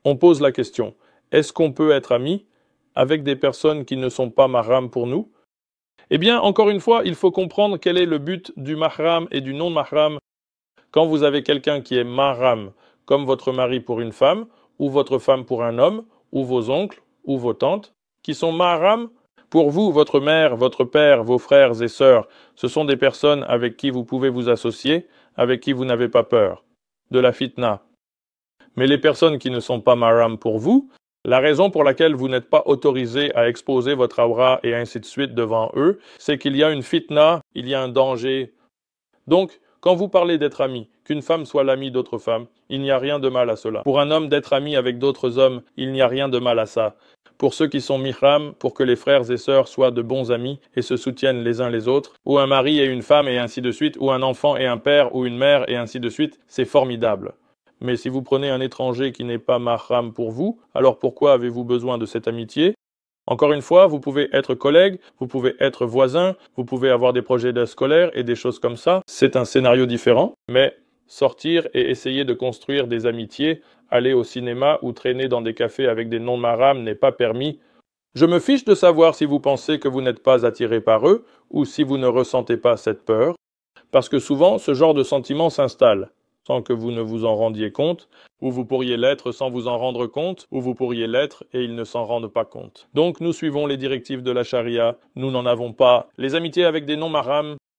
on pose la question, est-ce qu'on peut être ami avec des personnes qui ne sont pas mahram pour nous? Eh bien, encore une fois, il faut comprendre quel est le but du mahram et du non-mahram. Quand vous avez quelqu'un qui est mahram, comme votre mari pour une femme, ou votre femme pour un homme, ou vos oncles, ou vos tantes, qui sont mahram pour vous, votre mère, votre père, vos frères et sœurs, ce sont des personnes avec qui vous pouvez vous associer, avec qui vous n'avez pas peur de la fitna. Mais les personnes qui ne sont pas mahram pour vous, la raison pour laquelle vous n'êtes pas autorisé à exposer votre aura et ainsi de suite devant eux, c'est qu'il y a une fitna, il y a un danger. Donc, quand vous parlez d'être ami, qu'une femme soit l'amie d'autres femmes, il n'y a rien de mal à cela. Pour un homme d'être ami avec d'autres hommes, il n'y a rien de mal à ça. Pour ceux qui sont mihram, pour que les frères et sœurs soient de bons amis et se soutiennent les uns les autres, ou un mari et une femme et ainsi de suite, ou un enfant et un père ou une mère et ainsi de suite, c'est formidable. Mais si vous prenez un étranger qui n'est pas mahram pour vous, alors pourquoi avez-vous besoin de cette amitié? Encore une fois, vous pouvez être collègue, vous pouvez être voisin, vous pouvez avoir des projets scolaires et des choses comme ça. C'est un scénario différent, mais sortir et essayer de construire des amitiés, aller au cinéma ou traîner dans des cafés avec des non-mahram n'est pas permis. Je me fiche de savoir si vous pensez que vous n'êtes pas attiré par eux ou si vous ne ressentez pas cette peur, parce que souvent ce genre de sentiment s'installe sans que vous ne vous en rendiez compte, ou vous pourriez l'être sans vous en rendre compte, ou vous pourriez l'être et ils ne s'en rendent pas compte. Donc nous suivons les directives de la charia, nous n'en avons pas. Les amitiés avec des non-mahram,